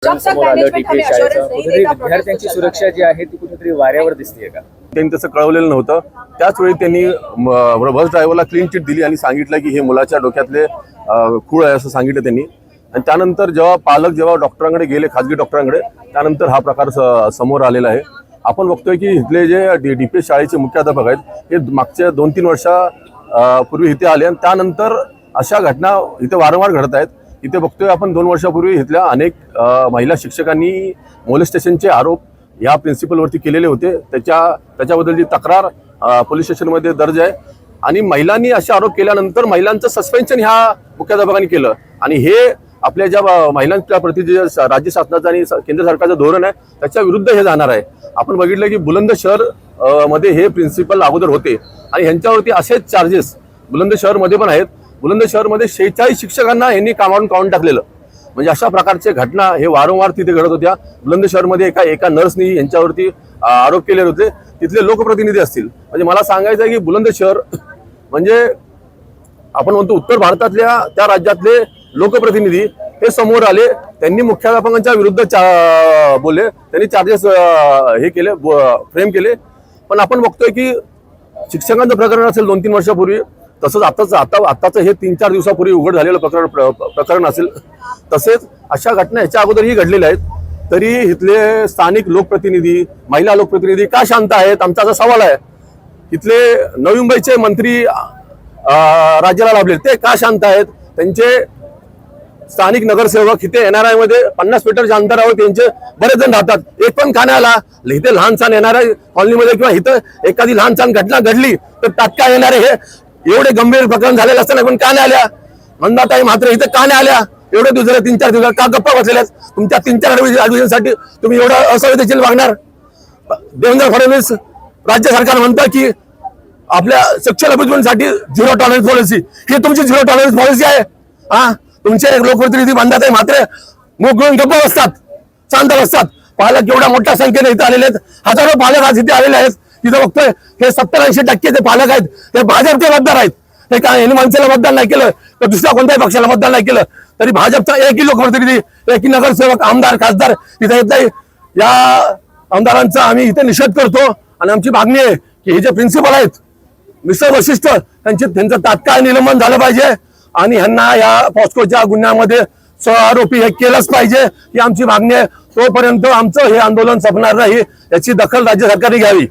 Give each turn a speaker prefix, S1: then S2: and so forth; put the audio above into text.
S1: प्रकरण समोर आलं डीपीएस शाळेचं, कुठेतरी विद्यार्थ्यांची सुरक्षा जी आहे ती कुठेतरी वाऱ्यावर दिसतेय का?
S2: त्यांनी तसं कळवलेलं नव्हतं। त्याच वेळी त्यांनी बस ड्रायव्हरला क्लीन चिट दिली आणि सांगितलं की हे मुलाच्या डोक्यातले खूळ आहे असं सांगितलं त्यांनी। आणि त्यानंतर जेव्हा पालक डॉक्टरांकडे गेले, खाजगी डॉक्टरांकडे, त्यानंतर हा प्रकार समोर आलेला आहे। आपण बघतोय की इथले जे डीपीएस शाळेचे मुख्याध्यापक आहेत हे मागच्या 2-3 वर्षापूर्वी इथे आले आणि त्यानंतर अशा घटना इथे वारंवार घडत आहेत। इथे बघतोय आपण 2 वर्षापूर्वी इथल्या अनेक महिला शिक्षकांनी मोलेस्टेशनचे आरोप या प्रिन्सिपलवरती केलेले होते। त्याच्याबद्दलची तक्रार पोलीस स्टेशनमध्ये दर्ज आहे आणि महिलांनी असे आरोप केल्यानंतर महिलांचं सस्पेन्शन ह्या मुख्याध्यापकांनी केलं आणि हे आपल्या ज्या महिलांच्या प्रति जे राज्य शासनाचं आणि केंद्र सरकारचं धोरण आहे त्याच्या विरुद्ध हे जाणार आहे। आपण बघितलं की बुलंदशहर मध्ये हे प्रिन्सिपल अगोदर होते आणि ह्यांच्यावरती असेच चार्जेस बुलंदशहरमध्ये पण आहेत। बुलंदशहरमध्ये 46 शिक्षकांना यांनी कामावरून काढून टाकलेलं, म्हणजे अशा प्रकारचे घटना हे वारंवार तिथे घडत होत्या। बुलंदशहरमध्ये एका नर्सनी यांच्यावरती आरोप केले होते, तिथले लोकप्रतिनिधी असतील। म्हणजे मला सांगायचं आहे की बुलंदशहर म्हणजे आपण म्हणतो उत्तर भारतातल्या त्या राज्यातले लोकप्रतिनिधी हे समोर आले, त्यांनी मुख्याध्यापकांच्या विरुद्ध बोलले, त्यांनी चार्जेस हे केले, फ्रेम केले। पण आपण बघतोय की शिक्षकांचं प्रकरण असेल 2-3 वर्षापूर्वी, तसंच आताचं हे 3-4 दिवसापूर्वी उघड झालेलं प्रकरण असेल, तसेच अशा घटना ह्याच्या अगोदरही घडलेल्या आहेत। तरी इथले स्थानिक लोकप्रतिनिधी, महिला लोकप्रतिनिधी का शांत आहेत, आमचा असा सवाल आहे। इथले नवी मुंबईचे मंत्री राज्याला लाभले ते का शांत आहेत? त्यांचे स्थानिक नगरसेवक इथे NRI मध्ये 50 मीटरच्या अंतरावर त्यांचे बरेच जण राहतात, एक पण का नाही आला? इथे लहान सहान NRI कॉलनीमध्ये किंवा इथं एखादी लहान सहान घटना घडली तर तात्काळ येणारे हे एवढे गंभीर प्रकरण झालेलं असताना पण का नाही आल्या? मंदाताई मात्र इथे का नाही आल्या? एवढे दिवस झाले, 3-4 दिवस का गप्पा बसलेल्या? तुमच्या 3-4 ऍडमिशनसाठी तुम्ही एवढं असंवेदनशील वागणार? देवेंद्र फडणवीस राज्य सरकार म्हणतं की आपल्या शिक्षण अभिवृद्धीसाठी 0 टॉलरन्स पॉलिसी, ही तुमची 0 टॉलरन्स पॉलिसी आहे? हा, तुमचे लोकप्रतिनिधी मंदाताई मात्र मुख घेऊन गप्पा बसतात, शांत बसतात। पालक एवढ्या मोठ्या संख्येने इथे आलेले आहेत, हजारो पालक आज इथे आलेले आहेत। तिथं बघतोय हे 70-80% जे पालक आहेत ते भाजपचे मतदार आहेत। हे काय यांनी माणसाला मतदान नाही केलं तर दुसऱ्या कोणत्याही पक्षाला मतदान नाही केलं तरी भाजपचा एकही लोकप्रतिनिधी, एकही नगरसेवक, आमदार, खासदार इथे येत नाही। या आमदारांचा आम्ही इथे निषेध करतो आणि आमची मागणी आहे की हे जे प्रिन्सिपल आहेत मिस्टर वशिष्ठ त्यांचं तात्काळ निलंबन झालं पाहिजे आणि ह्यांना या पॉस्कोच्या गुन्ह्यामध्ये आरोपी हे केलंच पाहिजे, ही आमची मागणी आहे। तोपर्यंत आमचं हे आंदोलन संपणार नाही, याची दखल राज्य सरकारने घ्यावी।